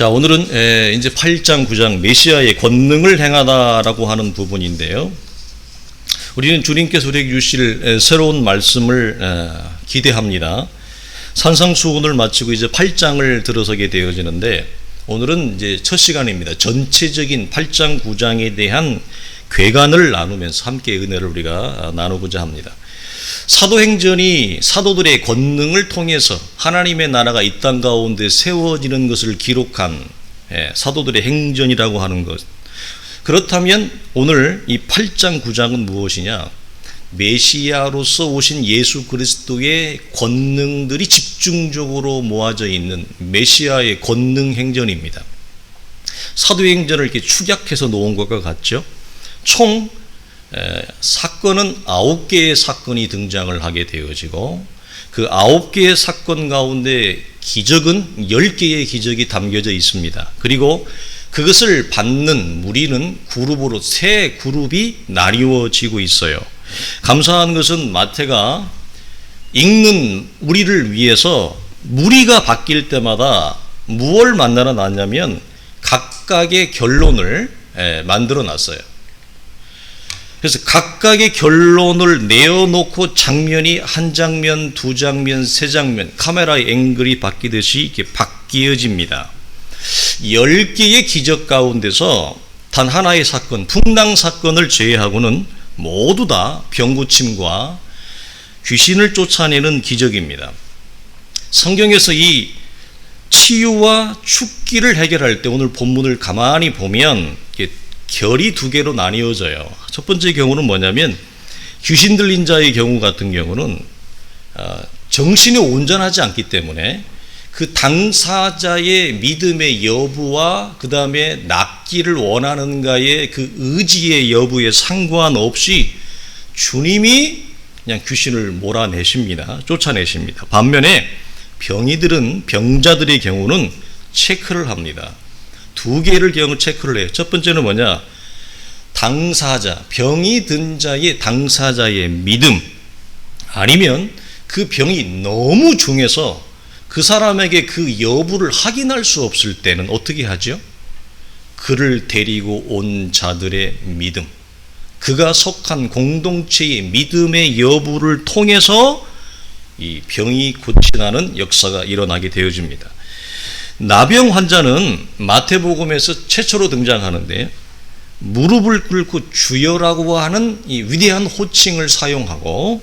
자, 오늘은 이제 8장, 9장 메시아의 권능을 행하다라고 하는 부분인데요. 우리는 주님께서 우리에게 주실 새로운 말씀을 기대합니다. 산상수훈을 마치고 이제 8장을 들어서게 되어지는데, 오늘은 이제 첫 시간입니다. 전체적인 8장, 9장에 대한 괴간을 나누면서 함께 은혜를 우리가 나누고자 합니다. 사도행전이 사도들의 권능을 통해서 하나님의 나라가 이 땅 가운데 세워지는 것을 기록한 사도들의 행전이라고 하는 것. 그렇다면 오늘 이 8장 9장은 무엇이냐? 메시아로서 오신 예수 그리스도의 권능들이 집중적으로 모아져 있는 메시아의 권능 행전입니다. 사도행전을 이렇게 축약해서 놓은 것과 같죠. 총 사건은 9개의 사건이 등장을 하게 되어지고, 그 9개의 사건 가운데 기적은 10개의 기적이 담겨져 있습니다. 그리고 그것을 받는 무리는 그룹으로 세 그룹이 나뉘어지고 있어요. 감사한 것은 마태가 읽는 우리를 위해서 무리가 바뀔 때마다 무엇을 만나러 놨냐면 각각의 결론을 만들어 놨어요. 그래서 각각의 결론을 내어놓고 장면이 한 장면, 두 장면, 세 장면, 카메라의 앵글이 바뀌듯이 이렇게 바뀌어집니다. 10개의 기적 가운데서 단 하나의 사건, 풍랑 사건을 제외하고는 모두 다 병고침과 귀신을 쫓아내는 기적입니다. 성경에서 이 치유와 죽기를 해결할 때 오늘 본문을 가만히 보면 결이 두 개로 나뉘어져요. 첫 번째 경우는 뭐냐면, 귀신 들린 자의 경우 같은 경우는 정신이 온전하지 않기 때문에 그 당사자의 믿음의 여부와 그 다음에 낫기를 원하는가의 그 의지의 여부에 상관없이 주님이 그냥 귀신을 몰아내십니다. 쫓아내십니다. 반면에 병자들의 경우는 체크를 합니다. 두 개를 경우 체크를 해요. 첫 번째는 뭐냐? 당사자, 병이 든 자의 당사자의 믿음, 아니면 그 병이 너무 중해서 그 사람에게 그 여부를 확인할 수 없을 때는 어떻게 하죠? 그를 데리고 온 자들의 믿음, 그가 속한 공동체의 믿음의 여부를 통해서 이 병이 고쳐나는 역사가 일어나게 되어집니다. 나병 환자는 마태복음에서 최초로 등장하는데, 무릎을 꿇고 주여라고 하는 이 위대한 호칭을 사용하고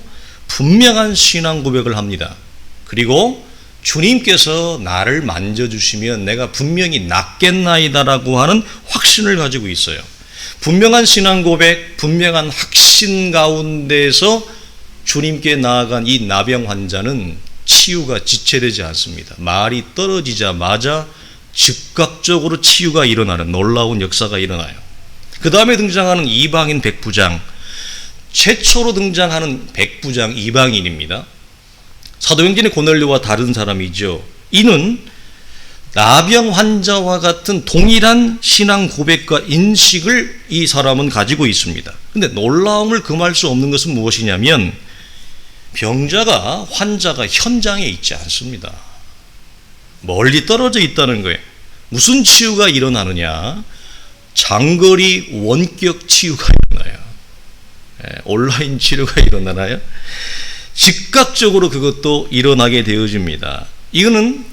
분명한 신앙 고백을 합니다. 그리고 주님께서 나를 만져주시면 내가 분명히 낫겠나이다라고 하는 확신을 가지고 있어요. 분명한 신앙 고백, 분명한 확신 가운데서 주님께 나아간 이 나병 환자는 치유가 지체되지 않습니다. 말이 떨어지자마자 즉각적으로 치유가 일어나는 놀라운 역사가 일어나요. 그 다음에 등장하는 이방인 백부장, 최초로 등장하는 백부장 이방인입니다. 사도행전의 고넬료와 다른 사람이죠. 이는 나병 환자와 같은 동일한 신앙 고백과 인식을 이 사람은 가지고 있습니다. 그런데 놀라움을 금할 수 없는 것은 무엇이냐면, 병자가, 환자가 현장에 있지 않습니다. 멀리 떨어져 있다는 거예요. 무슨 치유가 일어나느냐? 장거리 원격 치유가 일어나요. 온라인 치료가 일어나나요? 즉각적으로 그것도 일어나게 되어집니다. 이거는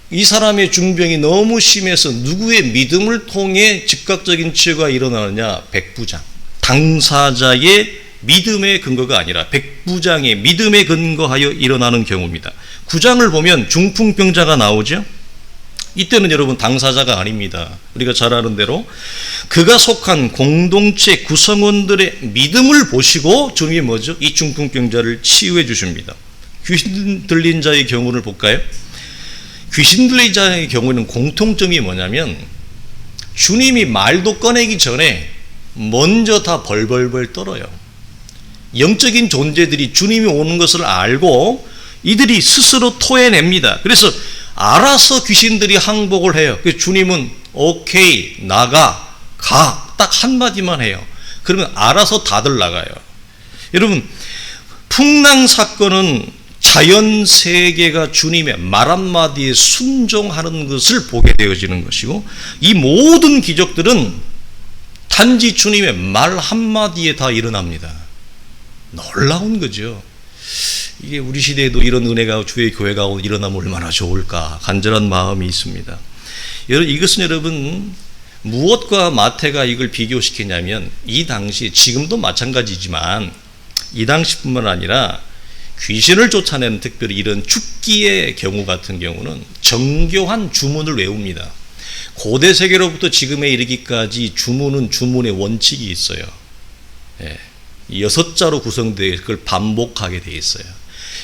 이 사람의 중병이 너무 심해서 누구의 믿음을 통해 즉각적인 치유가 일어나느냐? 백부장, 당사자의 믿음의 근거가 아니라 백부장의 믿음에 근거하여 일어나는 경우입니다. 9장을 보면 중풍병자가 나오죠. 이때는 여러분 당사자가 아닙니다. 우리가 잘 아는 대로 그가 속한 공동체 구성원들의 믿음을 보시고 주님이 뭐죠? 이 중풍병자를 치유해 주십니다. 귀신 들린 자의 경우를 볼까요? 귀신 들린 자의 경우는 공통점이 뭐냐면, 주님이 말도 꺼내기 전에 먼저 다 벌벌벌 떨어요. 영적인 존재들이 주님이 오는 것을 알고 이들이 스스로 토해냅니다. 그래서 알아서 귀신들이 항복을 해요. 그래서 주님은 오케이, 나가, 가, 딱 한마디만 해요. 그러면 알아서 다들 나가요. 여러분, 풍랑 사건은 자연 세계가 주님의 말 한마디에 순종하는 것을 보게 되어지는 것이고, 이 모든 기적들은 단지 주님의 말 한마디에 다 일어납니다. 놀라운 거죠. 이게 우리 시대에도 이런 은혜가 주의 교회가 일어나면 얼마나 좋을까 간절한 마음이 있습니다. 이것은 여러분 무엇과 마태가 이걸 비교시키냐면, 이 당시, 지금도 마찬가지지만 이 당시뿐만 아니라 귀신을 쫓아내는 특별히 이런 죽기의 경우 같은 경우는 정교한 주문을 외웁니다. 고대 세계로부터 지금에 이르기까지 주문은 주문의 원칙이 있어요. 6자로 구성되어 그걸 반복하게 되어 있어요.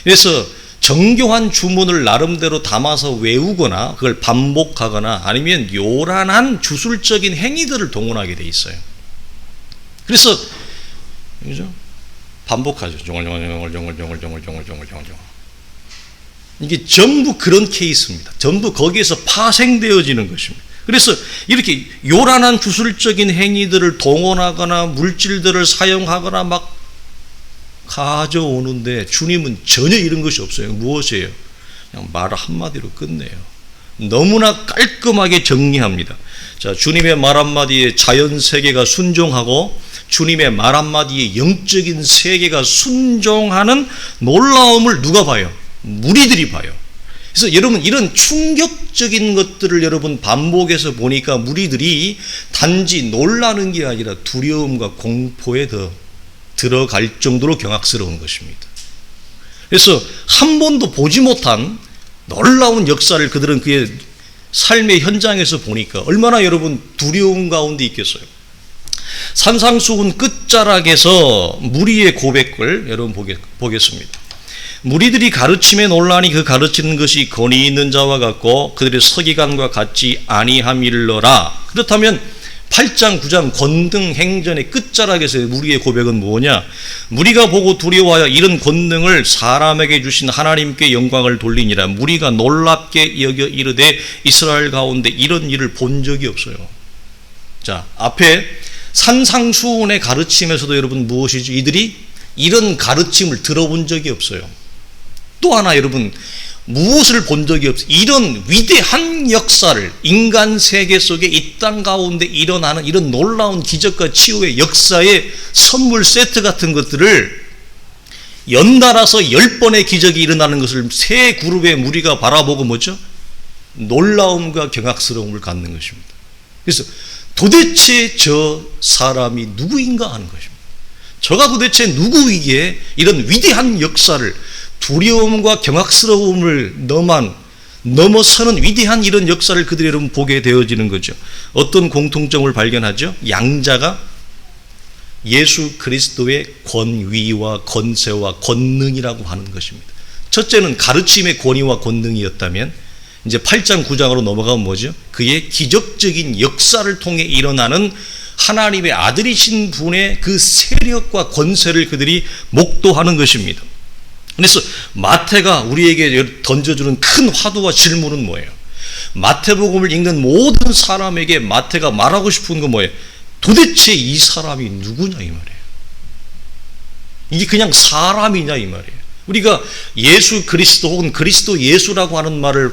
그래서 정교한 주문을 나름대로 담아서 외우거나 그걸 반복하거나 아니면 요란한 주술적인 행위들을 동원하게 되어 있어요. 그래서 그죠? 반복하죠. 종얼종얼. 이게 전부 그런 케이스입니다. 전부 거기에서 파생되어지는 것입니다. 그래서 이렇게 요란한 주술적인 행위들을 동원하거나 물질들을 사용하거나 막 가져오는데 주님은 전혀 이런 것이 없어요. 무엇이에요? 그냥 말 한마디로 끝내요. 너무나 깔끔하게 정리합니다. 자, 주님의 말 한마디에 자연 세계가 순종하고 주님의 말 한마디에 영적인 세계가 순종하는 놀라움을 누가 봐요? 무리들이 봐요. 그래서 여러분 이런 충격적인 것들을 여러분 반복해서 보니까 무리들이 단지 놀라는 게 아니라 두려움과 공포에 더 들어갈 정도로 경악스러운 것입니다. 그래서 한 번도 보지 못한 놀라운 역사를 그들은 그의 삶의 현장에서 보니까 얼마나 여러분 두려움 가운데 있겠어요. 산상수훈 끝자락에서 무리의 고백을 여러분 보겠습니다. 무리들이 가르침에 논란이 그 가르치는 것이 권위 있는 자와 같고 그들의 서기관과 같지 아니함일러라. 그렇다면 8장 9장 권능 행전의 끝자락에서의 무리의 고백은 뭐냐? 무리가 보고 두려워하여 이런 권능을 사람에게 주신 하나님께 영광을 돌리니라. 무리가 놀랍게 여겨 이르되 이스라엘 가운데 이런 일을 본 적이 없어요. 자, 앞에 산상수훈의 가르침에서도 여러분 무엇이죠? 이들이 이런 가르침을 들어본 적이 없어요. 또 하나 여러분 무엇을 본 적이 없어요? 이런 위대한 역사를 인간 세계 속에 이 땅 가운데 일어나는 이런 놀라운 기적과 치유의 역사의 선물 세트 같은 것들을 연달아서 10번의 기적이 일어나는 것을 세 그룹의 무리가 바라보고 뭐죠? 놀라움과 경악스러움을 갖는 것입니다. 그래서 도대체 저 사람이 누구인가 하는 것입니다. 저가 도대체 누구이기에 이런 위대한 역사를 두려움과 경악스러움을 넘어서는 위대한 이런 역사를 그들이 여러분 보게 되어지는 거죠. 어떤 공통점을 발견하죠? 양자가 예수 그리스도의 권위와 권세와 권능이라고 하는 것입니다. 첫째는 가르침의 권위와 권능이었다면 이제 8장 9장으로 넘어가면 뭐죠? 그의 기적적인 역사를 통해 일어나는 하나님의 아들이신 분의 그 세력과 권세를 그들이 목도하는 것입니다. 그래서 마태가 우리에게 던져주는 큰 화두와 질문은 뭐예요? 마태복음을 읽는 모든 사람에게 마태가 말하고 싶은 건 뭐예요? 도대체 이 사람이 누구냐 이 말이에요. 이게 그냥 사람이냐 이 말이에요. 우리가 예수 그리스도 혹은 그리스도 예수라고 하는 말을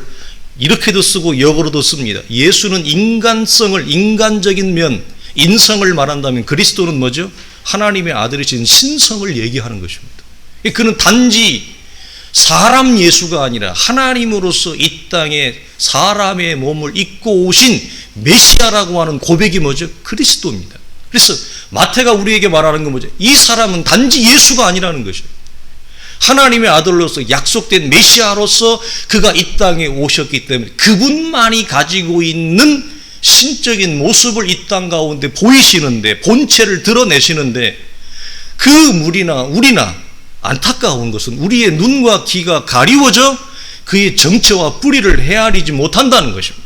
이렇게도 쓰고 역으로도 씁니다. 예수는 인간성을, 인간적인 면, 인성을 말한다면 그리스도는 뭐죠? 하나님의 아들이신 신성을 얘기하는 것입니다. 그는 단지 사람 예수가 아니라 하나님으로서 이 땅에 사람의 몸을 입고 오신 메시아라고 하는 고백이 뭐죠? 그리스도입니다. 그래서 마태가 우리에게 말하는 건 뭐죠? 이 사람은 단지 예수가 아니라는 것이에요. 하나님의 아들로서 약속된 메시아로서 그가 이 땅에 오셨기 때문에 그분만이 가지고 있는 신적인 모습을 이 땅 가운데 보이시는데, 본체를 드러내시는데, 그 무리나 우리나 안타까운 것은 우리의 눈과 귀가 가리워져 그의 정체와 뿌리를 헤아리지 못한다는 것입니다.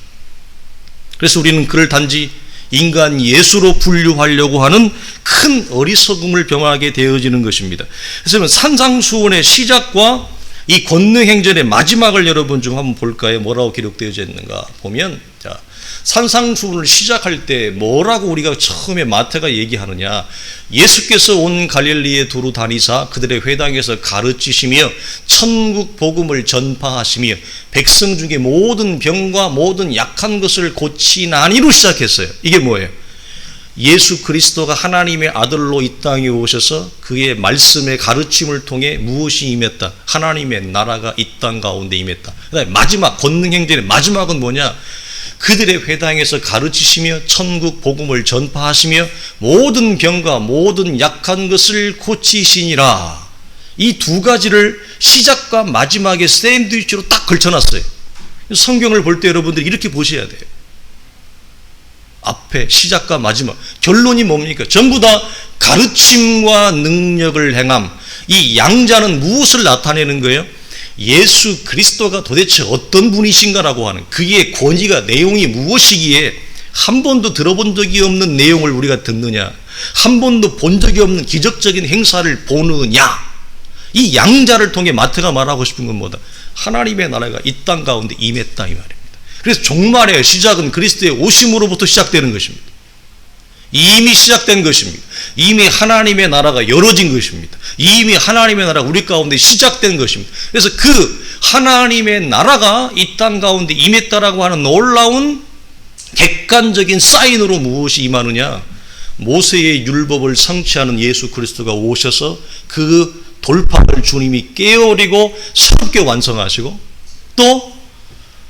그래서 우리는 그를 단지 인간 예수로 분류하려고 하는 큰 어리석음을 병하게 되어지는 것입니다. 그래서 산상수훈의 시작과 이 권능행전의 마지막을 여러분 좀 한번 볼까요? 뭐라고 기록되어져 있는가 보면, 자, 산상수훈을 시작할 때 뭐라고 우리가 처음에 마태가 얘기하느냐? 예수께서 온 갈릴리에 두루 다니사 그들의 회당에서 가르치시며 천국 복음을 전파하시며 백성 중에 모든 병과 모든 약한 것을 고치나니로 시작했어요. 이게 뭐예요? 예수 그리스도가 하나님의 아들로 이 땅에 오셔서 그의 말씀의 가르침을 통해 무엇이 임했다? 하나님의 나라가 이 땅 가운데 임했다. 그다음에 마지막 권능행전의 마지막은 뭐냐? 그들의 회당에서 가르치시며 천국 복음을 전파하시며 모든 병과 모든 약한 것을 고치시니라. 이 두 가지를 시작과 마지막에 샌드위치로 딱 걸쳐놨어요. 성경을 볼 때 여러분들이 이렇게 보셔야 돼요. 앞에 시작과 마지막, 결론이 뭡니까? 전부 다 가르침과 능력을 행함. 이 양자는 무엇을 나타내는 거예요? 예수 그리스도가 도대체 어떤 분이신가라고 하는 그의 권위가, 내용이 무엇이기에 한 번도 들어본 적이 없는 내용을 우리가 듣느냐, 한 번도 본 적이 없는 기적적인 행사를 보느냐. 이 양자를 통해 마태가 말하고 싶은 건 뭐다? 하나님의 나라가 이 땅 가운데 임했다 이 말입니다. 그래서 종말의 시작은 그리스도의 오심으로부터 시작되는 것입니다. 이미 시작된 것입니다. 이미 하나님의 나라가 열어진 것입니다. 이미 하나님의 나라가 우리 가운데 시작된 것입니다. 그래서 그 하나님의 나라가 이 땅 가운데 임했다라고 하는 놀라운 객관적인 사인으로 무엇이 임하느냐? 모세의 율법을 성취하는 예수 그리스도가 오셔서 그 돌파를 주님이 깨어리고 새롭게 완성하시고, 또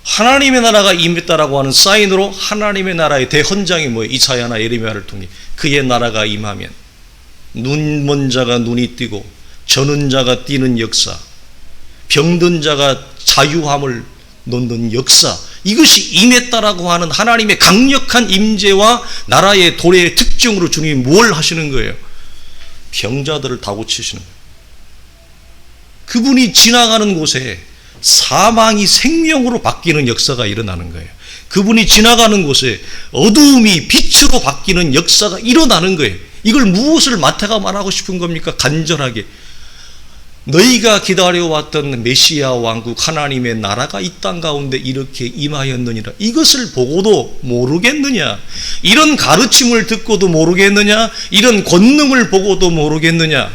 하나님의 나라가 임했다라고 하는 사인으로 하나님의 나라의 대헌장이 뭐예요? 이사야나 예레미야를 통해 그의 나라가 임하면 눈먼 자가 눈이 띄고 저는 자가 뛰는 역사, 병든 자가 자유함을 놓는 역사, 이것이 임했다라고 하는 하나님의 강력한 임재와 나라의 도래의 특징으로 주님이 뭘 하시는 거예요? 병자들을 다 고치시는 거예요. 그분이 지나가는 곳에 사망이 생명으로 바뀌는 역사가 일어나는 거예요. 그분이 지나가는 곳에 어두움이 빛으로 바뀌는 역사가 일어나는 거예요. 이걸 무엇을 마태가 말하고 싶은 겁니까? 간절하게 너희가 기다려왔던 메시아 왕국 하나님의 나라가 이 땅 가운데 이렇게 임하였느니라. 이것을 보고도 모르겠느냐? 이런 가르침을 듣고도 모르겠느냐? 이런 권능을 보고도 모르겠느냐?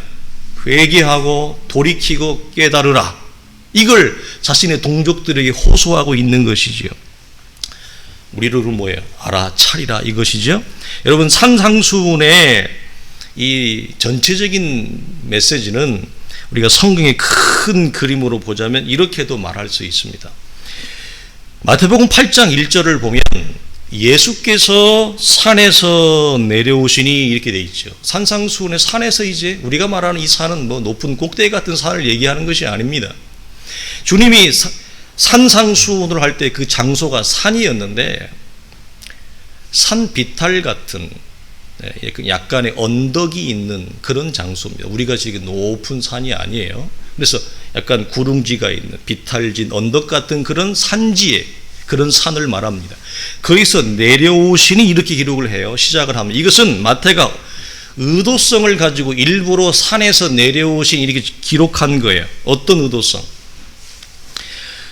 회개하고 돌이키고 깨달으라. 이걸 자신의 동족들에게 호소하고 있는 것이지요. 우리로는 뭐예요? 알아차리라 이것이죠. 여러분, 산상수훈의 이 전체적인 메시지는 우리가 성경의 큰 그림으로 보자면 이렇게도 말할 수 있습니다. 마태복음 8장 1절을 보면 예수께서 산에서 내려오시니 이렇게 돼 있죠. 산상수훈의 산에서, 이제 우리가 말하는 이 산은 뭐 높은 꼭대기 같은 산을 얘기하는 것이 아닙니다. 주님이 산상수훈을 할 때 그 장소가 산이었는데 산 비탈 같은 약간의 언덕이 있는 그런 장소입니다. 우리가 지금 높은 산이 아니에요. 그래서 약간 구릉지가 있는 비탈진 언덕 같은 그런 산지에, 그런 산을 말합니다. 거기서 내려오시니 이렇게 기록을 해요. 시작을 하면 이것은 마태가 의도성을 가지고 일부러 산에서 내려오신 이렇게 기록한 거예요. 어떤 의도성?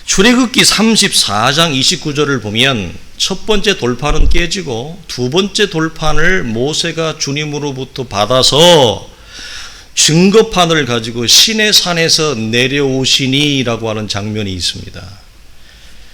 출애굽기 34장 29절을 보면 첫 번째 돌판은 깨지고 두 번째 돌판을 모세가 주님으로부터 받아서 증거판을 가지고 시내산에서 내려오시니라고 하는 장면이 있습니다.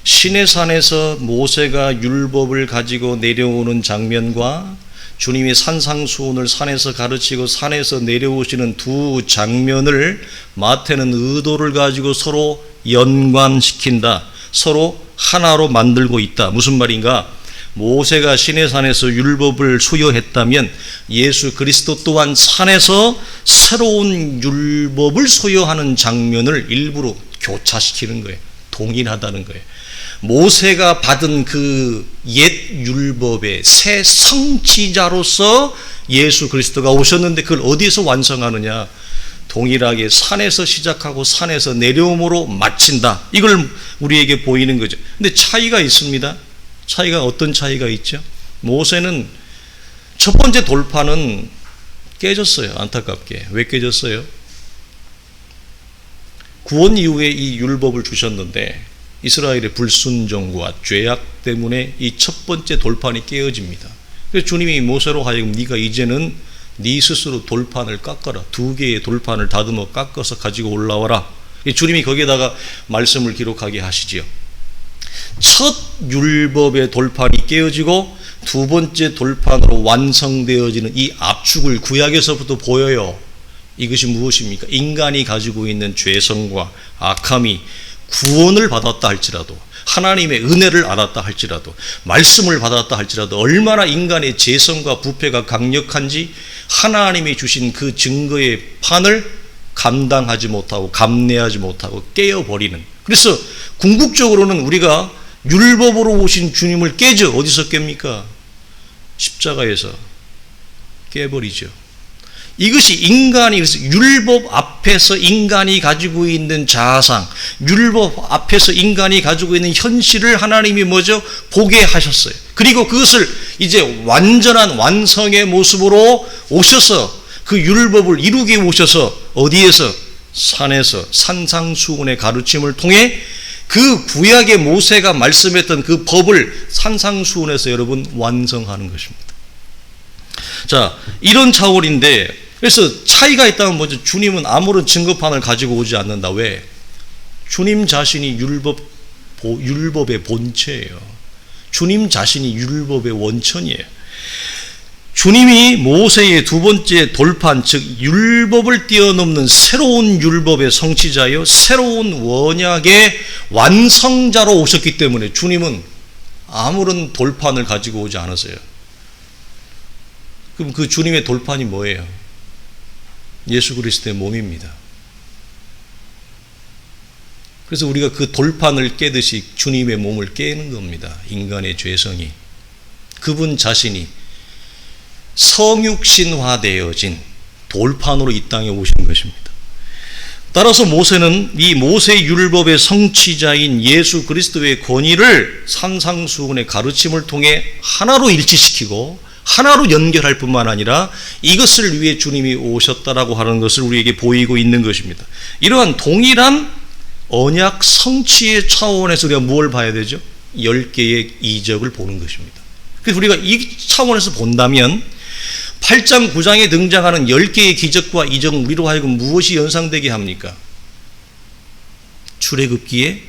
시내산에서 모세가 율법을 가지고 내려오는 장면과 주님이 산상수훈을 산에서 가르치고 산에서 내려오시는 두 장면을 마태는 의도를 가지고 서로 연관시킨다. 서로 하나로 만들고 있다. 무슨 말인가? 모세가 시내산에서 율법을 수여했다면 예수 그리스도 또한 산에서 새로운 율법을 수여하는 장면을 일부러 교차시키는 거예요. 동일하다는 거예요. 모세가 받은 그 옛 율법의 새 성취자로서 예수 그리스도가 오셨는데 그걸 어디서 완성하느냐? 동일하게 산에서 시작하고 산에서 내려옴으로 마친다. 이걸 우리에게 보이는 거죠. 근데 차이가 있습니다. 차이가 어떤 차이가 있죠? 모세는 첫 번째 돌파는 깨졌어요. 안타깝게. 왜 깨졌어요? 구원 이후에 이 율법을 주셨는데 이스라엘의 불순종과 죄악 때문에 이 첫 번째 돌판이 깨어집니다. 그래서 주님이 모세로 하여금 네가 이제는 네 스스로 돌판을 깎아라. 2개의 돌판을 다듬어 깎아서 가지고 올라와라. 주님이 거기에다가 말씀을 기록하게 하시지요. 첫 율법의 돌판이 깨어지고 두 번째 돌판으로 완성되어지는 이 압축을 구약에서부터 보여요. 이것이 무엇입니까? 인간이 가지고 있는 죄성과 악함이 구원을 받았다 할지라도, 하나님의 은혜를 알았다 할지라도, 말씀을 받았다 할지라도 얼마나 인간의 죄성과 부패가 강력한지 하나님이 주신 그 증거의 판을 감당하지 못하고 감내하지 못하고 깨어버리는. 그래서 궁극적으로는 우리가 율법으로 오신 주님을 깨죠. 어디서 깹니까? 십자가에서 깨버리죠. 이것이 인간이, 그래서 율법 앞에서 인간이 가지고 있는 자아상, 율법 앞에서 인간이 가지고 있는 현실을 하나님이 뭐죠? 보게 하셨어요. 그리고 그것을 이제 완전한 완성의 모습으로 오셔서 그 율법을 이루게 오셔서 어디에서? 산에서 산상수훈의 가르침을 통해 그 구약의 모세가 말씀했던 그 법을 산상수훈에서 여러분 완성하는 것입니다. 자, 이런 차원인데, 그래서 차이가 있다면 뭐죠? 주님은 아무런 증거판을 가지고 오지 않는다. 왜? 주님 자신이 율법의 본체예요. 주님 자신이 율법의 원천이에요. 주님이 모세의 두 번째 돌판, 즉 율법을 뛰어넘는 새로운 율법의 성취자요, 새로운 원약의 완성자로 오셨기 때문에 주님은 아무런 돌판을 가지고 오지 않았어요. 그럼 그 주님의 돌판이 뭐예요? 예수 그리스도의 몸입니다. 그래서 우리가 그 돌판을 깨듯이 주님의 몸을 깨는 겁니다. 인간의 죄성이. 그분 자신이 성육신화되어진 돌판으로 이 땅에 오신 것입니다. 따라서 모세는 이 모세 율법의 성취자인 예수 그리스도의 권위를 산상수훈의 가르침을 통해 하나로 일치시키고 하나로 연결할 뿐만 아니라 이것을 위해 주님이 오셨다라고 하는 것을 우리에게 보이고 있는 것입니다. 이러한 동일한 언약 성취의 차원에서 우리가 무엇을 봐야 되죠? 10개의 이적을 보는 것입니다. 그래서 우리가 이 차원에서 본다면 8장 9장에 등장하는 10개의 기적과 이적은 우리로 하여금 무엇이 연상되게 합니까? 출애굽기에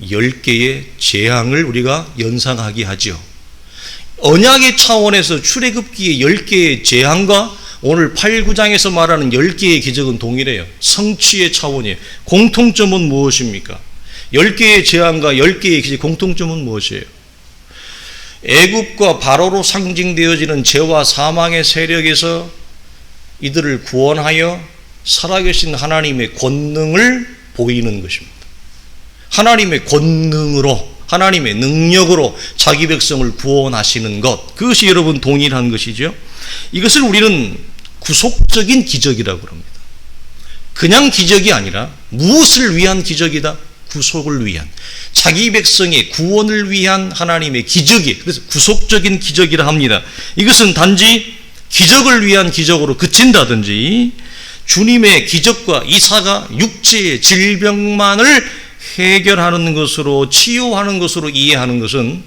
10개의 재앙을 우리가 연상하게 하죠. 언약의 차원에서 출애굽기의 10개의 재앙과 오늘 8, 9장에서 말하는 10개의 기적은 동일해요. 성취의 차원이에요. 공통점은 무엇입니까? 10개의 재앙과 10개의 기적 공통점은 무엇이에요? 애굽과 바로로 상징되어지는 죄와 사망의 세력에서 이들을 구원하여 살아계신 하나님의 권능을 보이는 것입니다. 하나님의 권능으로, 하나님의 능력으로 자기 백성을 구원하시는 것, 그것이 여러분 동일한 것이죠. 이것을 우리는 구속적인 기적이라고 합니다. 그냥 기적이 아니라 무엇을 위한 기적이다? 구속을 위한, 자기 백성의 구원을 위한 하나님의 기적이, 그래서 구속적인 기적이라 합니다. 이것은 단지 기적을 위한 기적으로 그친다든지 주님의 기적과 이사가 육체의 질병만을 해결하는 것으로, 치유하는 것으로 이해하는 것은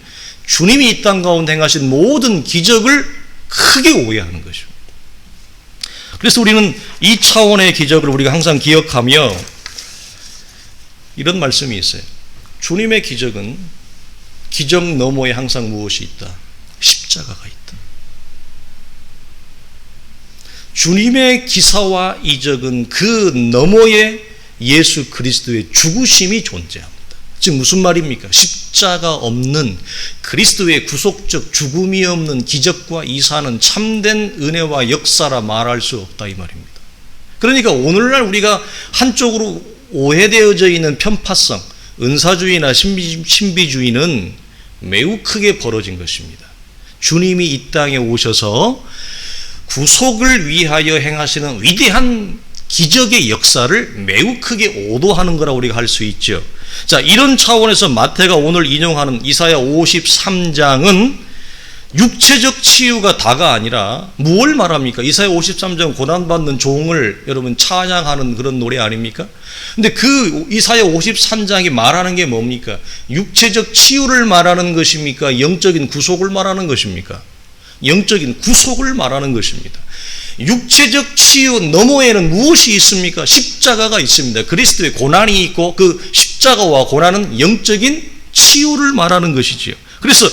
주님이 이 땅 가운데 행하신 모든 기적을 크게 오해하는 것입니다. 그래서 우리는 이 차원의 기적을 우리가 항상 기억하며 이런 말씀이 있어요. 주님의 기적은 기적 너머에 항상 무엇이 있다? 십자가가 있다. 주님의 기사와 이적은 그 너머에 예수 그리스도의 죽으심이 존재합니다. 즉 무슨 말입니까? 십자가 없는 그리스도의 구속적 죽음이 없는 기적과 이사는 참된 은혜와 역사라 말할 수 없다 이 말입니다. 그러니까 오늘날 우리가 한쪽으로 오해되어져 있는 편파성, 은사주의나 신비주의는 매우 크게 벌어진 것입니다. 주님이 이 땅에 오셔서 구속을 위하여 행하시는 위대한 기적의 역사를 매우 크게 오도하는 거라고 우리가 할 수 있죠. 자, 이런 차원에서 마태가 오늘 인용하는 이사야 53장은 육체적 치유가 다가 아니라 무엇을 말합니까? 이사야 53장 고난받는 종을 여러분 찬양하는 그런 노래 아닙니까? 근데 그 이사야 53장이 말하는 게 뭡니까? 육체적 치유를 말하는 것입니까? 영적인 구속을 말하는 것입니까? 영적인 구속을 말하는 것입니다. 육체적 치유 너머에는 무엇이 있습니까? 십자가가 있습니다. 그리스도의 고난이 있고 그 십자가와 고난은 영적인 치유를 말하는 것이지요. 그래서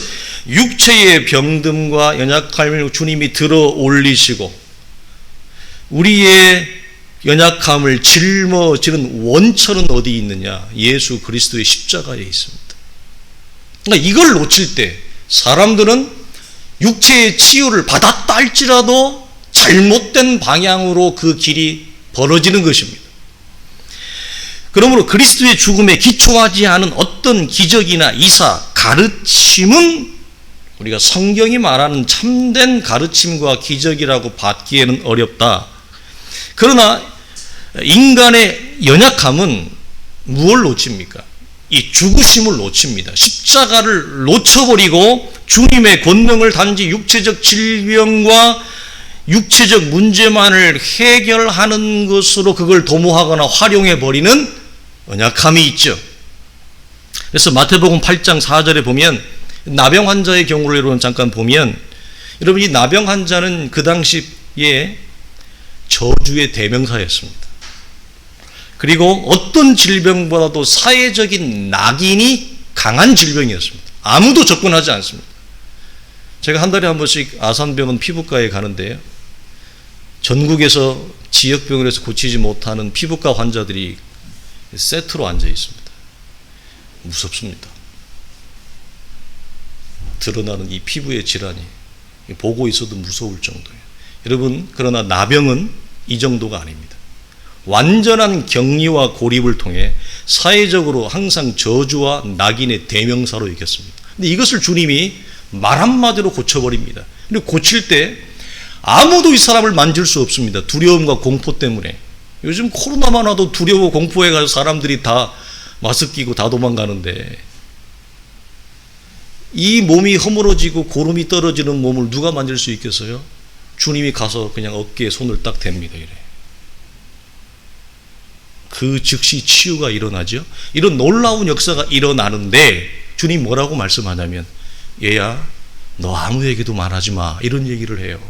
육체의 병듦과 연약함을 주님이 들어 올리시고 우리의 연약함을 짊어지는 원천은 어디 있느냐? 예수 그리스도의 십자가에 있습니다. 그러니까 이걸 놓칠 때 사람들은 육체의 치유를 받았다 할지라도 잘못된 방향으로 그 길이 벌어지는 것입니다. 그러므로 그리스도의 죽음에 기초하지 않은 어떤 기적이나 이사, 가르침은 우리가 성경이 말하는 참된 가르침과 기적이라고 받기에는 어렵다. 그러나 인간의 연약함은 무엇을 놓칩니까? 이 죽으심을 놓칩니다. 십자가를 놓쳐버리고 주님의 권능을 단지 육체적 질병과 육체적 문제만을 해결하는 것으로 그걸 도모하거나 활용해버리는 연약함이 있죠. 그래서 마태복음 8장 4절에 보면 나병 환자의 경우를 여러분 잠깐 보면 여러분 이 나병 환자는 그 당시에 저주의 대명사였습니다. 그리고 어떤 질병보다도 사회적인 낙인이 강한 질병이었습니다. 아무도 접근하지 않습니다. 제가 한 달에 한 번씩 아산병원 피부과에 가는데요. 전국에서 지역병원에서 고치지 못하는 피부과 환자들이 세트로 앉아 있습니다. 무섭습니다. 드러나는 이 피부의 질환이 보고 있어도 무서울 정도예요. 여러분, 그러나 나병은 이 정도가 아닙니다. 완전한 격리와 고립을 통해 사회적으로 항상 저주와 낙인의 대명사로 이겼습니다. 근데 이것을 주님이 말 한마디로 고쳐버립니다. 근데 고칠 때 아무도 이 사람을 만질 수 없습니다. 두려움과 공포 때문에. 요즘 코로나만 와도 두려워 공포해가지고 사람들이 다 마스크 끼고 다 도망가는데 이 몸이 허물어지고 고름이 떨어지는 몸을 누가 만질 수 있겠어요? 주님이 가서 그냥 어깨에 손을 딱 댑니다. 이래. 그 즉시 치유가 일어나죠. 이런 놀라운 역사가 일어나는데 주님 뭐라고 말씀하냐면 얘야 너 아무에게도 말하지 마 이런 얘기를 해요.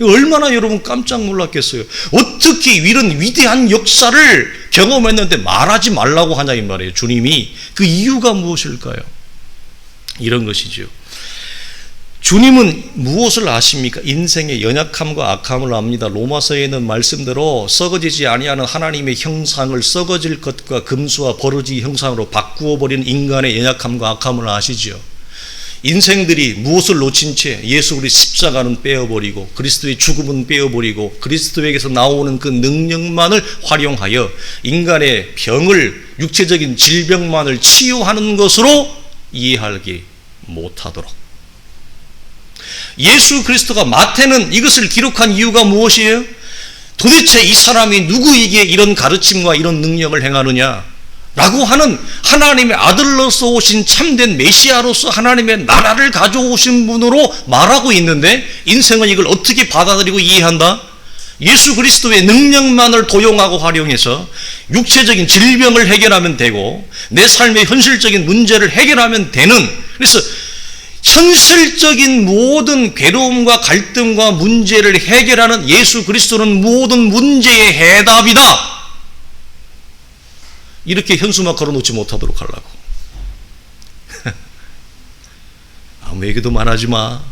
얼마나 여러분 깜짝 놀랐겠어요. 어떻게 이런 위대한 역사를 경험했는데 말하지 말라고 하냐 이 말이에요. 주님이 그 이유가 무엇일까요? 이런 것이죠. 주님은 무엇을 아십니까? 인생의 연약함과 악함을 압니다. 로마서에 있는 말씀대로 썩어지지 아니하는 하나님의 형상을 썩어질 것과 금수와 버러지 형상으로 바꾸어 버리는 인간의 연약함과 악함을 아시죠? 인생들이 무엇을 놓친 채 예수 그리스도의 십자가는 빼어버리고 그리스도의 죽음은 빼어버리고 그리스도에게서 나오는 그 능력만을 활용하여 인간의 병을 육체적인 질병만을 치유하는 것으로 이해하기 못하도록 예수 그리스도가 마태는 이것을 기록한 이유가 무엇이에요? 도대체 이 사람이 누구에게 이런 가르침과 이런 능력을 행하느냐 라고 하는 하나님의 아들로서 오신 참된 메시아로서 하나님의 나라를 가져오신 분으로 말하고 있는데 인생은 이걸 어떻게 받아들이고 이해한다? 예수 그리스도의 능력만을 도용하고 활용해서 육체적인 질병을 해결하면 되고 내 삶의 현실적인 문제를 해결하면 되는 그래서 현실적인 모든 괴로움과 갈등과 문제를 해결하는 예수 그리스도는 모든 문제의 해답이다. 이렇게 현수막 걸어놓지 못하도록 하려고. 아무에게도 말하지 마.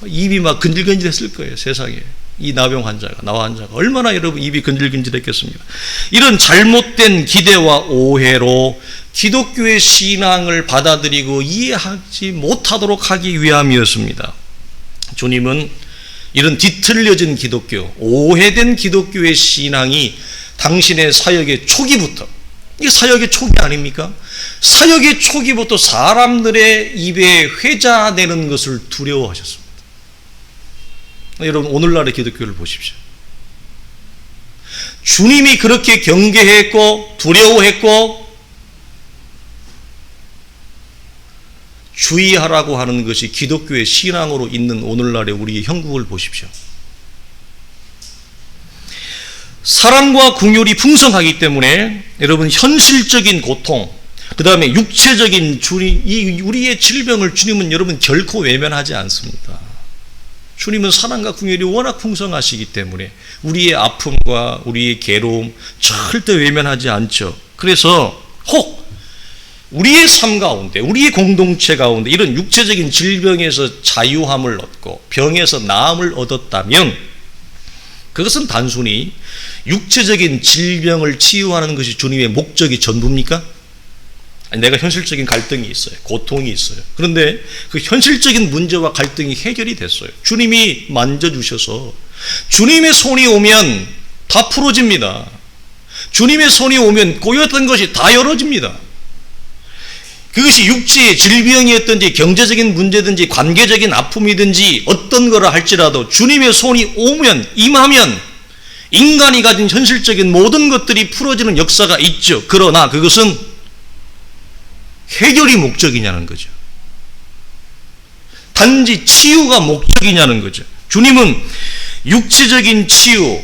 입이 막 근질근질했을 거예요. 세상에. 이 나병 환자가 나와 환자가 얼마나 여러분 입이 근질근질했겠습니까? 이런 잘못된 기대와 오해로 기독교의 신앙을 받아들이고 이해하지 못하도록 하기 위함이었습니다. 주님은 이런 뒤틀려진 기독교, 오해된 기독교의 신앙이 당신의 사역의 초기부터 이게 사역의 초기 아닙니까? 사역의 초기부터 사람들의 입에 회자되는 것을 두려워하셨습니다. 여러분 오늘날의 기독교를 보십시오. 주님이 그렇게 경계했고 두려워했고 주의하라고 하는 것이 기독교의 신앙으로 있는 오늘날의 우리의 형국을 보십시오. 사랑과 긍휼이 풍성하기 때문에 여러분 현실적인 고통, 그 다음에 육체적인 우리의 질병을 주님은 여러분 결코 외면하지 않습니다. 주님은 사랑과 긍휼이 워낙 풍성하시기 때문에 우리의 아픔과 우리의 괴로움 절대 외면하지 않죠. 그래서 혹 우리의 삶 가운데, 우리의 공동체 가운데 이런 육체적인 질병에서 자유함을 얻고 병에서 나음을 얻었다면 그것은 단순히 육체적인 질병을 치유하는 것이 주님의 목적이 전부입니까? 아니, 내가 현실적인 갈등이 있어요. 고통이 있어요. 그런데 그 현실적인 문제와 갈등이 해결이 됐어요. 주님이 만져주셔서 주님의 손이 오면 다 풀어집니다. 주님의 손이 오면 꼬였던 것이 다 열어집니다. 그것이 육체의 질병이었든지 경제적인 문제든지 관계적인 아픔이든지 어떤 거라 할지라도 주님의 손이 오면 임하면 인간이 가진 현실적인 모든 것들이 풀어지는 역사가 있죠. 그러나 그것은 해결이 목적이냐는 거죠. 단지 치유가 목적이냐는 거죠. 주님은 육체적인 치유,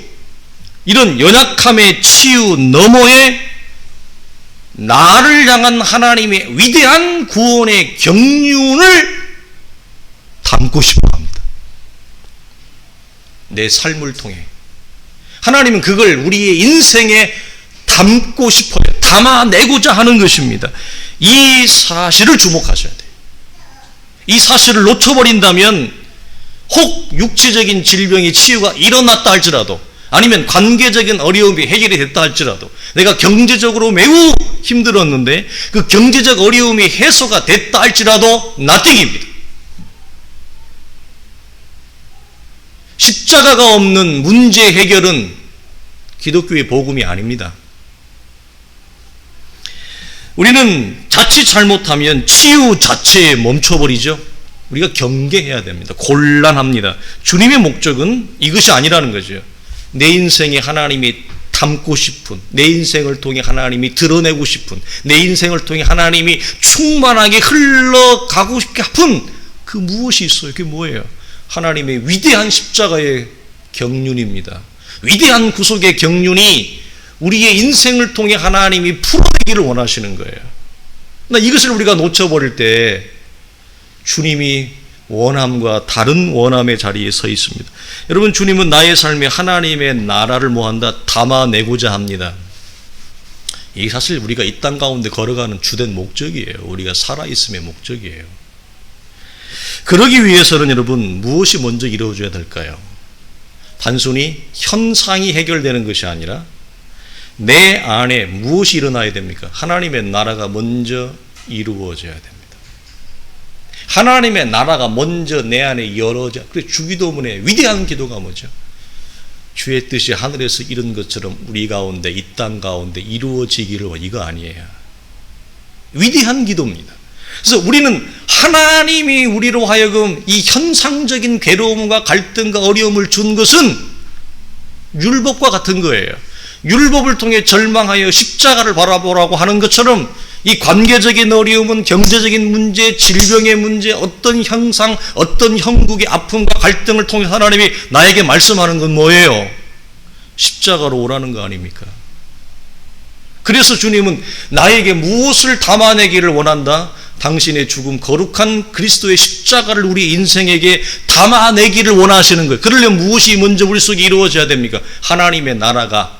이런 연약함의 치유 너머에 나를 향한 하나님의 위대한 구원의 경륜을 담고 싶어 합니다. 내 삶을 통해 하나님은 그걸 우리의 인생에 담고 싶어요. 담아내고자 하는 것입니다. 이 사실을 주목하셔야 돼요. 이 사실을 놓쳐버린다면 혹 육체적인 질병의 치유가 일어났다 할지라도, 아니면 관계적인 어려움이 해결이 됐다 할지라도, 내가 경제적으로 매우 힘들었는데 그 경제적 어려움이 해소가 됐다 할지라도 nothing입니다. 십자가가 없는 문제 해결은 기독교의 복음이 아닙니다. 우리는 자칫 잘못하면 치유 자체에 멈춰버리죠. 우리가 경계해야 됩니다. 곤란합니다. 주님의 목적은 이것이 아니라는 거죠. 내 인생에 하나님이 담고 싶은, 내 인생을 통해 하나님이 드러내고 싶은, 내 인생을 통해 하나님이 충만하게 흘러가고 싶은 그 무엇이 있어요? 그게 뭐예요? 하나님의 위대한 십자가의 경륜입니다. 위대한 구속의 경륜이 우리의 인생을 통해 하나님이 풀어내기를 원하시는 거예요. 그러나 이것을 우리가 놓쳐버릴 때 주님이 원함과 다른 원함의 자리에 서 있습니다. 여러분, 주님은 나의 삶에 하나님의 나라를 뭐한다? 담아내고자 합니다. 이게 사실 우리가 이 땅 가운데 걸어가는 주된 목적이에요. 우리가 살아있음의 목적이에요. 그러기 위해서는 여러분 무엇이 먼저 이루어져야 될까요? 단순히 현상이 해결되는 것이 아니라 내 안에 무엇이 일어나야 됩니까? 하나님의 나라가 먼저 이루어져야 됩니다. 하나님의 나라가 먼저 내 안에 열어져. 그래서 주기도문의 위대한 기도가 뭐죠? 주의 뜻이 하늘에서 이룬 것처럼 우리 가운데, 이 땅 가운데 이루어지기를, 이거 아니에요. 위대한 기도입니다. 그래서 우리는 하나님이 우리로 하여금 이 현상적인 괴로움과 갈등과 어려움을 준 것은 율법과 같은 거예요. 율법을 통해 절망하여 십자가를 바라보라고 하는 것처럼 이 관계적인 어려움은 경제적인 문제, 질병의 문제, 어떤 형상, 어떤 형국의 아픔과 갈등을 통해 하나님이 나에게 말씀하는 건 뭐예요? 십자가로 오라는 거 아닙니까? 그래서 주님은 나에게 무엇을 담아내기를 원한다? 당신의 죽음, 거룩한 그리스도의 십자가를 우리 인생에게 담아내기를 원하시는 거예요. 그러려면 무엇이 먼저 우리 속에 이루어져야 됩니까? 하나님의 나라가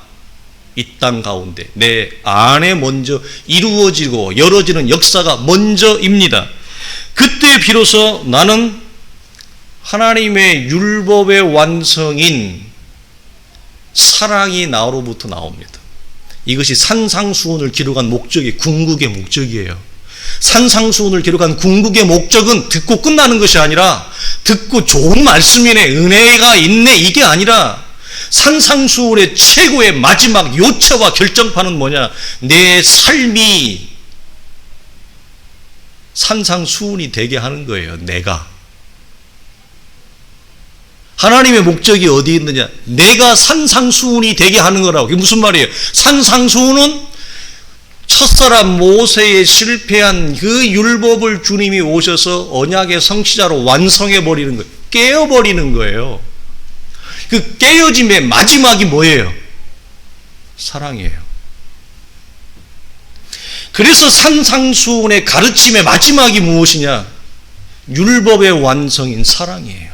이 땅 가운데 내 안에 먼저 이루어지고 열어지는 역사가 먼저입니다. 그때 비로소 나는 하나님의 율법의 완성인 사랑이 나로부터 나옵니다. 이것이 산상수훈을 기록한 목적이, 궁극의 목적이에요. 산상수훈을 기록한 궁극의 목적은 듣고 끝나는 것이 아니라, 듣고 좋은 말씀이네, 은혜가 있네, 이게 아니라 산상수훈의 최고의 마지막 요체와 결정판은 뭐냐? 내 삶이 산상수훈이 되게 하는 거예요. 내가. 하나님의 목적이 어디 있느냐? 내가 산상수훈이 되게 하는 거라고. 그게 무슨 말이에요? 산상수훈은 첫사람 모세의 실패한 그 율법을 주님이 오셔서 언약의 성취자로 완성해 버리는 거예요. 깨어 버리는 거예요. 그 깨어짐의 마지막이 뭐예요? 사랑이에요. 그래서 산상수훈의 가르침의 마지막이 무엇이냐? 율법의 완성인 사랑이에요.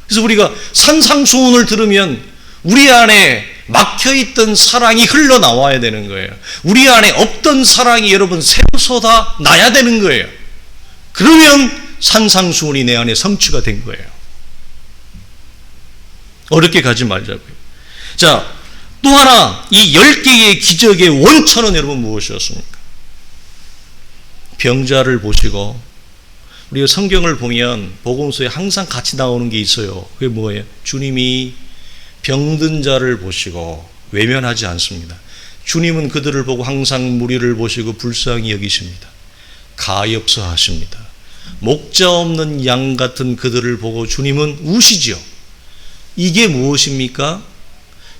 그래서 우리가 산상수훈을 들으면 우리 안에 막혀있던 사랑이 흘러나와야 되는 거예요. 우리 안에 없던 사랑이 여러분 새로 쏟아 나야 되는 거예요. 그러면 산상수훈이 내 안에 성취가 된 거예요. 어렵게 가지 말자고요. 자, 또 하나 이 10개의 기적의 원천은 여러분 무엇이었습니까? 병자를 보시고, 우리가 성경을 보면 복음서에 항상 같이 나오는 게 있어요. 그게 뭐예요? 주님이 병든 자를 보시고 외면하지 않습니다. 주님은 그들을 보고 항상 무리를 보시고 불쌍히 여기십니다. 가엾어 하십니다. 목자 없는 양 같은 그들을 보고 주님은 우시지요. 이게 무엇입니까?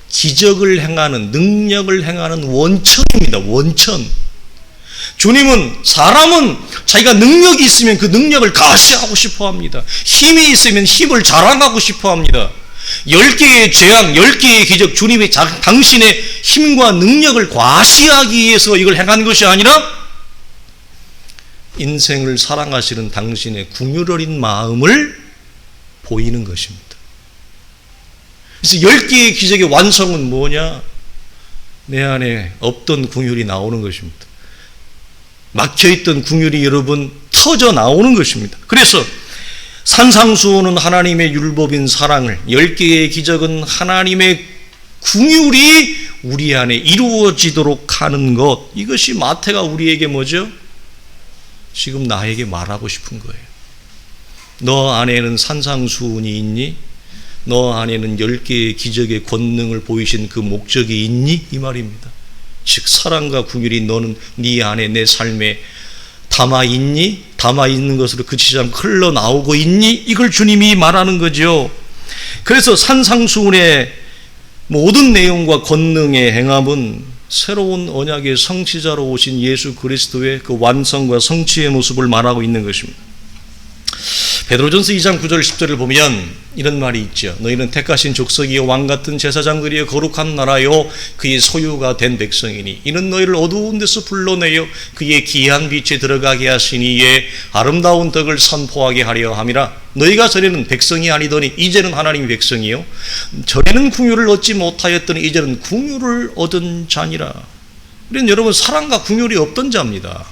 기적을 행하는, 능력을 행하는 원천입니다. 원천. 주님은, 사람은 자기가 능력이 있으면 그 능력을 가시하고 싶어 합니다. 힘이 있으면 힘을 자랑하고 싶어 합니다. 10개의 재앙, 10개의 기적, 주님이 당신의 힘과 능력을 과시하기 위해서 이걸 행한 것이 아니라 인생을 사랑하시는 당신의 긍휼 어린 마음을 보이는 것입니다. 그래서 10개의 기적의 완성은 뭐냐? 내 안에 없던 긍휼이 나오는 것입니다. 막혀있던 긍휼이 여러분 터져 나오는 것입니다. 그래서 산상수훈은 하나님의 율법인 사랑을, 10개의 기적은 하나님의 긍휼이 우리 안에 이루어지도록 하는 것, 이것이 마태가 우리에게 뭐죠? 지금 나에게 말하고 싶은 거예요. 너 안에는 산상수훈이 있니? 너 안에는 10개의 기적의 권능을 보이신 그 목적이 있니? 이 말입니다. 즉 사랑과 긍휼이 너는 네 안에 내 삶에 담아있니? 담아있는 것으로 그치지 않고 흘러나오고 있니? 이걸 주님이 말하는 거죠. 그래서 산상수훈의 모든 내용과 권능의 행함은 새로운 언약의 성취자로 오신 예수 그리스도의 그 완성과 성취의 모습을 말하고 있는 것입니다. 베드로전서 2장 9절 10절을 보면 이런 말이 있죠. 너희는 택하신 족속이요 왕같은 제사장들이요 거룩한 나라요 그의 소유가 된 백성이니 이는 너희를 어두운 데서 불러내어 그의 귀한 빛에 들어가게 하시니 이에 아름다운 덕을 선포하게 하려 함이라. 너희가 전에는 백성이 아니더니 이제는 하나님의 백성이요 전에는 긍휼을 얻지 못하였더니 이제는 긍휼을 얻은 자니라. 우리는 여러분 사랑과 긍휼이 없던 자입니다.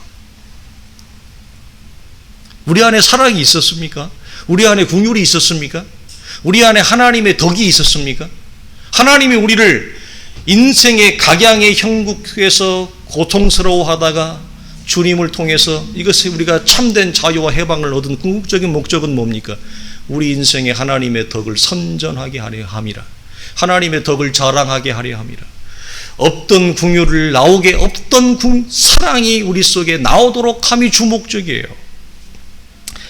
우리 안에 사랑이 있었습니까? 우리 안에 긍휼이 있었습니까? 우리 안에 하나님의 덕이 있었습니까? 하나님이 우리를 인생의 각양의 형국에서 고통스러워하다가 주님을 통해서 이것이 우리가 참된 자유와 해방을 얻은 궁극적인 목적은 뭡니까? 우리 인생에 하나님의 덕을 선전하게 하려 함이라. 하나님의 덕을 자랑하게 하려 함이라. 없던 긍휼을 나오게, 없던 사랑이 우리 속에 나오도록 함이 주목적이에요.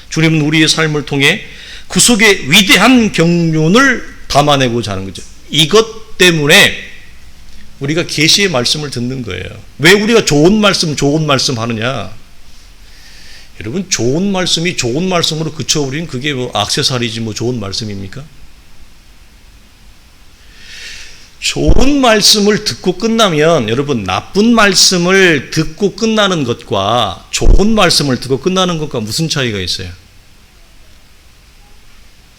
주님은 우리의 삶을 통해 구속의 위대한 경륜을 담아내고자 하는 거죠. 이것 때문에 우리가 계시의 말씀을 듣는 거예요. 왜 우리가 좋은 말씀 하느냐? 여러분, 좋은 말씀이 좋은 말씀으로 그쳐버리면 그게 뭐 액세서리지 뭐 좋은 말씀입니까? 좋은 말씀을 듣고 끝나면, 여러분, 나쁜 말씀을 듣고 끝나는 것과 좋은 말씀을 듣고 끝나는 것과 무슨 차이가 있어요?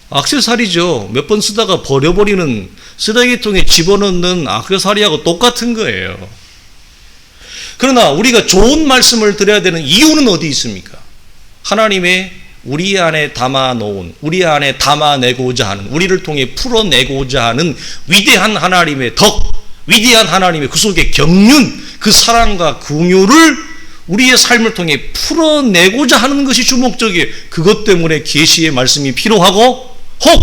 액세서리죠. 몇 번 쓰다가 버려버리는, 쓰레기통에 집어넣는 액세서리하고 똑같은 거예요. 그러나 우리가 좋은 말씀을 들어야 되는 이유는 어디 있습니까? 하나님의 우리 안에 담아놓은, 우리 안에 담아내고자 하는, 우리를 통해 풀어내고자 하는 위대한 하나님의 덕, 위대한 하나님의 구속의 경륜, 그 사랑과 긍휼을 우리의 삶을 통해 풀어내고자 하는 것이 주목적이에요. 그것 때문에 계시의 말씀이 필요하고, 혹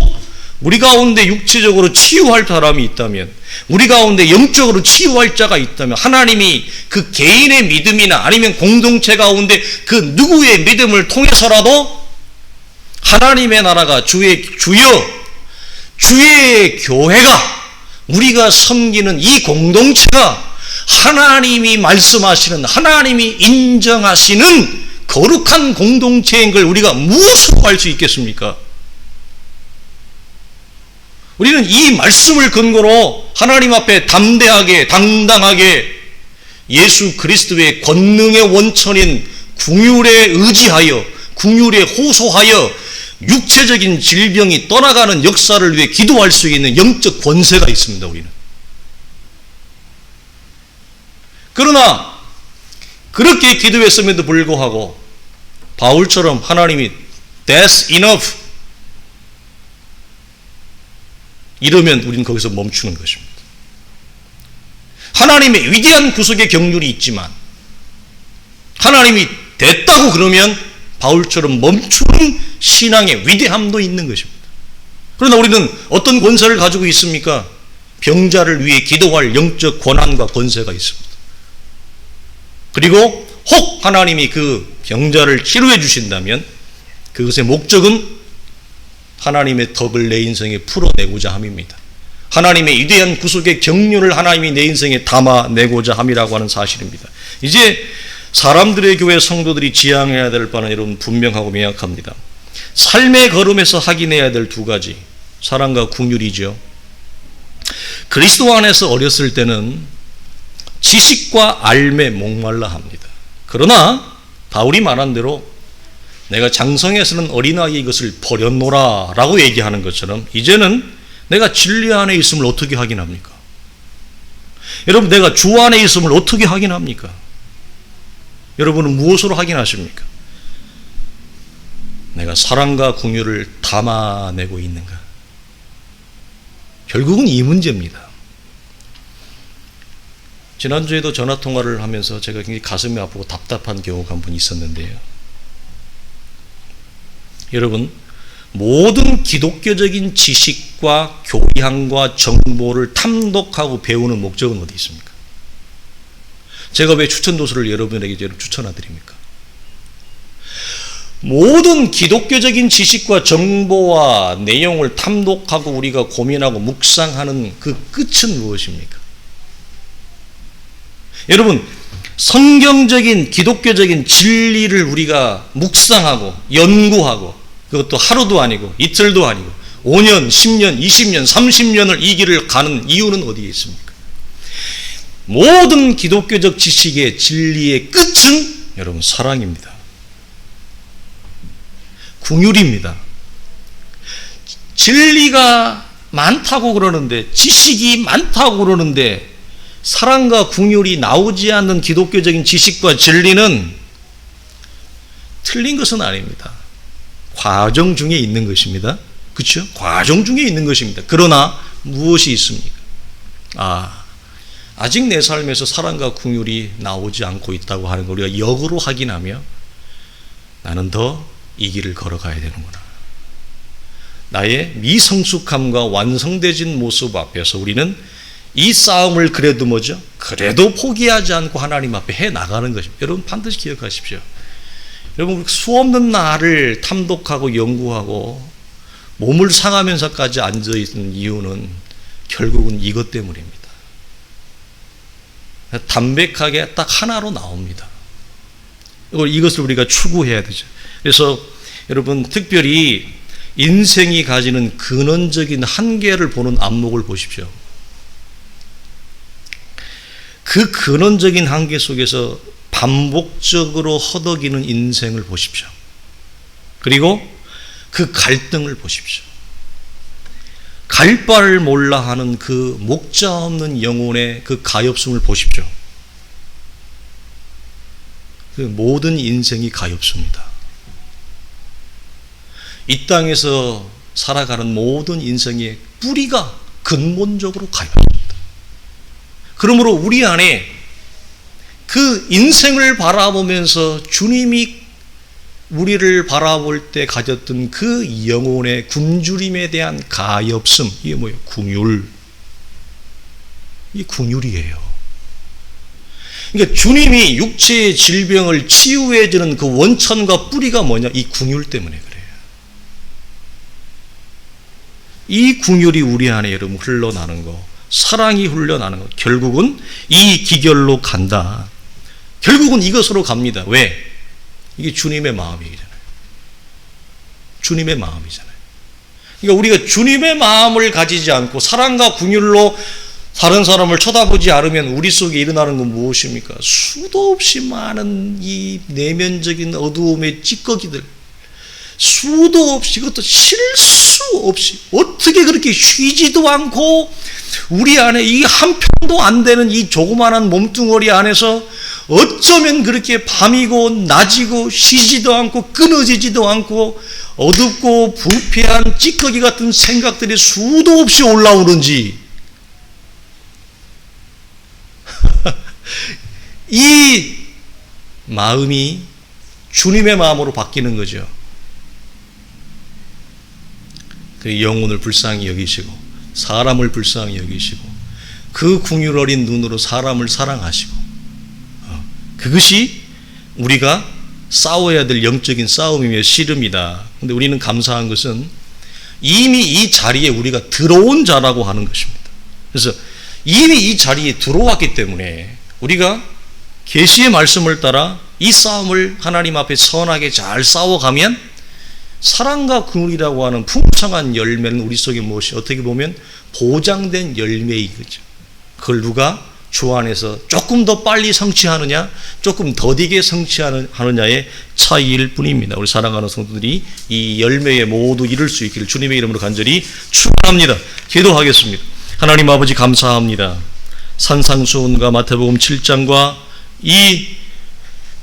우리 가운데 육체적으로 치유할 사람이 있다면, 우리 가운데 영적으로 치유할 자가 있다면, 하나님이 그 개인의 믿음이나 아니면 공동체 가운데 그 누구의 믿음을 통해서라도 하나님의 나라가 주의 교회가, 우리가 섬기는 이 공동체가 하나님이 말씀하시는, 하나님이 인정하시는 거룩한 공동체인 걸 우리가 무엇으로 알 수 있겠습니까? 우리는 이 말씀을 근거로 하나님 앞에 담대하게, 당당하게 예수 그리스도의 권능의 원천인 긍휼에 의지하여, 긍휼에 호소하여 육체적인 질병이 떠나가는 역사를 위해 기도할 수 있는 영적 권세가 있습니다. 우리는. 그러나 그렇게 기도했음에도 불구하고 바울처럼 하나님이 That's enough 이러면 우리는 거기서 멈추는 것입니다. 하나님의 위대한 구속의 경륜이 있지만 하나님이 됐다고 그러면 바울처럼 멈추는 신앙의 위대함도 있는 것입니다. 그러나 우리는 어떤 권세를 가지고 있습니까? 병자를 위해 기도할 영적 권한과 권세가 있습니다. 그리고 혹 하나님이 그 병자를 치료해 주신다면 그것의 목적은 하나님의 덕을 내 인생에 풀어내고자 함입니다. 하나님의 위대한 구속의 경륜을 하나님이 내 인생에 담아내고자 함이라고 하는 사실입니다. 이제 사람들의 교회 성도들이 지향해야 될 바는 여러분 분명하고 명확합니다. 삶의 걸음에서 확인해야 될 두 가지, 사랑과 긍휼이죠. 그리스도 안에서 어렸을 때는 지식과 알매 목말라 합니다. 그러나 바울이 말한 대로 내가 장성에서는 어린아이 이것을 버렸노라 라고 얘기하는 것처럼 이제는 내가 진리 안에 있음을 어떻게 확인합니까? 여러분, 내가 주 안에 있음을 어떻게 확인합니까? 여러분은 무엇으로 확인하십니까? 내가 사랑과 긍휼을 담아내고 있는가? 결국은 이 문제입니다. 지난주에도 전화통화를 하면서 제가 굉장히 가슴이 아프고 답답한 경우가 한 번 있었는데요. 여러분, 모든 기독교적인 지식과 교양과 정보를 탐독하고 배우는 목적은 어디 있습니까? 제가 왜 추천도서를 여러분에게 추천해드립니까? 모든 기독교적인 지식과 정보와 내용을 탐독하고 우리가 고민하고 묵상하는 그 끝은 무엇입니까? 여러분, 성경적인 기독교적인 진리를 우리가 묵상하고 연구하고 그것도 하루도 아니고 이틀도 아니고 5년, 10년, 20년, 30년을 이 길을 가는 이유는 어디에 있습니까? 모든 기독교적 지식의 진리의 끝은 여러분 사랑입니다. 긍휼입니다. 진리가 많다고 그러는데, 지식이 많다고 그러는데 사랑과 긍휼이 나오지 않는 기독교적인 지식과 진리는 틀린 것은 아닙니다. 과정 중에 있는 것입니다. 그렇죠? 과정 중에 있는 것입니다. 그러나 무엇이 있습니까? 아직 내 삶에서 사랑과 긍휼이 나오지 않고 있다고 하는 걸 우리가 역으로 확인하며 나는 더 이 길을 걸어가야 되는구나. 나의 미성숙함과 완성되진 모습 앞에서 우리는 이 싸움을 그래도 뭐죠? 그래도 포기하지 않고 하나님 앞에 해나가는 것입니다. 여러분 반드시 기억하십시오. 여러분 수없는 날을 탐독하고 연구하고 몸을 상하면서까지 앉아있는 이유는 결국은 이것 때문입니다. 담백하게 딱 하나로 나옵니다. 이것을 우리가 추구해야 되죠. 그래서 여러분 특별히 인생이 가지는 근원적인 한계를 보는 안목을 보십시오. 그 근원적인 한계 속에서 반복적으로 허덕이는 인생을 보십시오. 그리고 그 갈등을 보십시오. 갈 바를 몰라 하는 그 목자 없는 영혼의 그 가엾음을 보십시오. 그 모든 인생이 가엾습니다. 이 땅에서 살아가는 모든 인생의 뿌리가 근본적으로 가엾습니다. 그러므로 우리 안에 그 인생을 바라보면서 주님이 우리를 바라볼 때 가졌던 그 영혼의 굶주림에 대한 가엾음, 이게 뭐예요? 긍휼. 이 긍휼이에요. 그러니까 주님이 육체의 질병을 치유해 주는 그 원천과 뿌리가 뭐냐? 이 긍휼 때문에 그래요. 이 긍휼이 우리 안에 여러분 흘러나는 거, 사랑이 훈련하는 것. 결국은 이 기결로 간다. 결국은 이것으로 갑니다. 왜? 이게 주님의 마음이잖아요. 주님의 마음이잖아요. 그러니까 우리가 주님의 마음을 가지지 않고 사랑과 긍휼로 다른 사람을 쳐다보지 않으면 우리 속에 일어나는 건 무엇입니까? 수도 없이 많은 이 내면적인 어두움의 찌꺼기들, 수도 없이, 그것도 실수 없이, 어떻게 그렇게 쉬지도 않고 우리 안에 이 한 편도 안 되는 이 조그마한 몸뚱어리 안에서 어쩌면 그렇게 밤이고 낮이고 쉬지도 않고 끊어지지도 않고 어둡고 부패한 찌꺼기 같은 생각들이 수도 없이 올라오는지, 이 마음이 주님의 마음으로 바뀌는 거죠. 그 영혼을 불쌍히 여기시고 사람을 불쌍히 여기시고 그 긍휼 어린 눈으로 사람을 사랑하시고, 그것이 우리가 싸워야 될 영적인 싸움이며 씨름이다. 근데 우리는 감사한 것은 이미 이 자리에 우리가 들어온 자라고 하는 것입니다. 그래서 이미 이 자리에 들어왔기 때문에 우리가 계시의 말씀을 따라 이 싸움을 하나님 앞에 선하게 잘 싸워가면 사랑과 긍휼이라고 하는 풍성한 열매는 우리 속에 무엇이 어떻게 보면 보장된 열매이거죠. 그걸 누가 주 안에서 조금 더 빨리 성취하느냐, 조금 더디게 성취하느냐의 차이일 뿐입니다. 우리 사랑하는 성도들이 이 열매에 모두 이룰 수 있기를 주님의 이름으로 간절히 축원합니다. 기도하겠습니다. 하나님 아버지 감사합니다. 산상수훈과 마태복음 7장과 이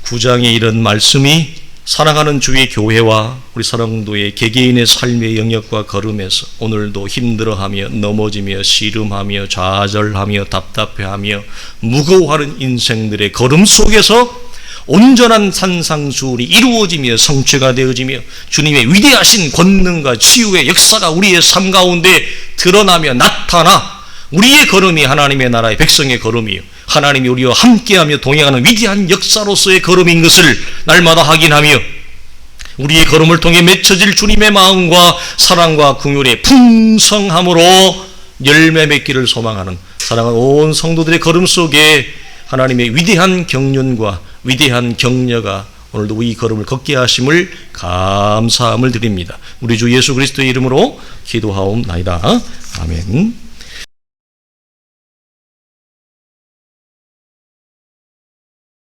9장의 이런 말씀이 사랑하는 주의 교회와 우리 사랑도의 개개인의 삶의 영역과 걸음에서 오늘도 힘들어하며 넘어지며 씨름하며 좌절하며 답답해하며 무거워하는 인생들의 걸음 속에서 온전한 산상수훈이 이루어지며 성취가 되어지며 주님의 위대하신 권능과 치유의 역사가 우리의 삶 가운데 드러나며 나타나 우리의 걸음이 하나님의 나라의 백성의 걸음이요 하나님이 우리와 함께하며 동행하는 위대한 역사로서의 걸음인 것을 날마다 확인하며 우리의 걸음을 통해 맺혀질 주님의 마음과 사랑과 긍휼의 풍성함으로 열매 맺기를 소망하는 사랑하는 온 성도들의 걸음 속에 하나님의 위대한 경륜과 위대한 격려가 오늘도 이 걸음을 걷게 하심을 감사함을 드립니다. 우리 주 예수 그리스도의 이름으로 기도하옵나이다. 아멘.